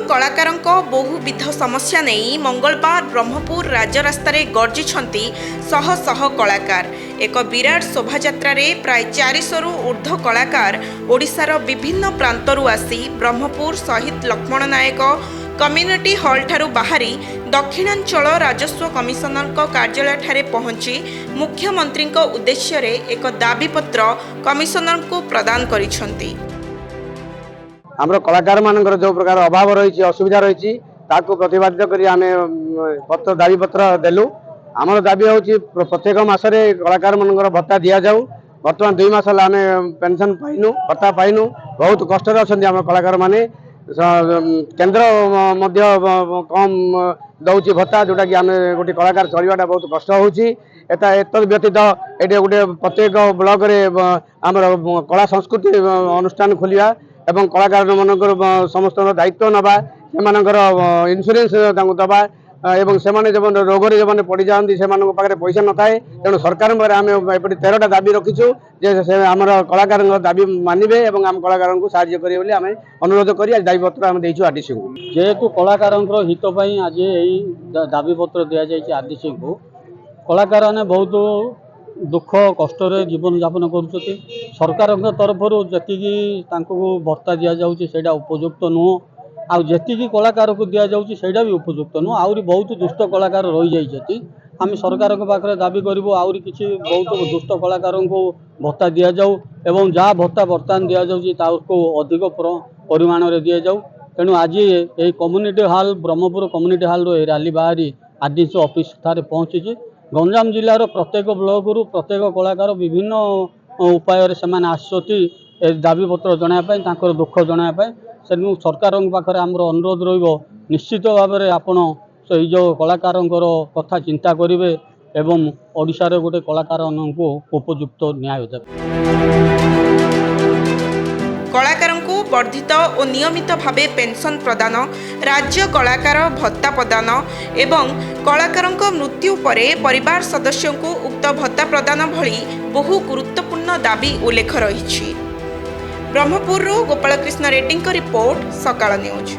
कलाकारों बहुविध समस्या नहीं मंगलवार ब्रह्मपुर राजरास्तार गर्जिछंती शह शह कलाकार। एक विराट शोभायात्रा प्राय 400 रु ऊर्ध्व कलाकार ओडिशार विभिन्न प्रांतरू आसी ब्रह्मपुर शहीद लक्ष्मण नायक कम्युनिटी हॉल ठारू बाहरी दक्षिणांचल राजस्व कमिशनर कार्यालय ठारे पहुंची मुख्यमंत्री उद्देश्य रे एक दाबीपत्र कमिशनर को प्रदान करिसंती। आमर कलाकार मानकर जो प्रकार अभाव रही असुविधा रही प्रतिपादित करी आमे पत्र दाबी पत्र देलु। आमर दाबी होची प्रत्येक मासरे कलाकार मानकर भत्ता दिया जाऊ। वर्तमान 2 मास आम पेंशन पाइनु भत्ता पाइनु बहुत कष्ट अच्छा आम कलाकार माने। केंद्र मध्य कम दौची भत्ता जोटा कि आम गोटे कलाकार चलवाटा बहुत कष्ट होची। एत व्यतीत ये गोटे प्रत्येक ब्लॉक रे आमर कला संस्कृति अनुष्ठान खोलिया एवं कलाकार मानकर समस्त दायित्व नवा से इन्शुरेंस दबा एवं से रोग जो पड़ जाती से पैसा न थाए। तेणु सरकार आम एपटे 13टा दाबी रखीचु जे आम कलाकार दाबी मानवे और आम कलाकार को साहाय्य करेंगे आम अनुरोध कर दाबीपत्र आम देचु आरडीसी को। जेहेतु कलाकार हित आज यही दाबीपत्र दि जाए आरडीसी को। कलाकार ने बहुत दुख कष्ट जीवन यापन कर सरकार तरफ जी भत्ता दि जाऊँगा उपयुक्त नुह आती कलाकार को दि जाऊँगा भी उपयुक्त नुह। आहरी बहुत दुष्ट कलाकार रही जाती आम सरकार पाखे दाबी करूँ आहरी किसी बहुत दुष्ट कलाकार को भत्ता दि जाऊ एवं जहाँ भत्ता बर्तमान दि जाऊँ अधिक परिमाण में दि जाऊ। तेणु आज ये community hall Brahmapur community hall rally बाहरी आरडीसी ऑफिस ठारे पहुँची। गंजाम जिलार प्रत्येक ब्लॉक रु प्रत्येक कलाकार विभिन्न उपाय से दाबीपत्र जनाया दुख जनाया से सरकार पाखे आमर अनुरोध निश्चित भाव में आपण से जो कलाकार कथा चिंता करेंगे एवं ओडिशार गोटे कलाकार को उपयुक्त न्याय देवे। कलाकार को वर्धित और नियमित भावे पेंशन प्रदान राज्य कलाकार भत्ता प्रदान एवं कलाकार मृत्यु परे परिवार सदस्यों को उक्त भत्ता प्रदान भली बहु गुरुत्वपूर्ण दाबी उल्लेख रही। ब्रह्मपुर गोपालकृष्ण रेड्डी रिपोर्ट सकाळ न्यूज।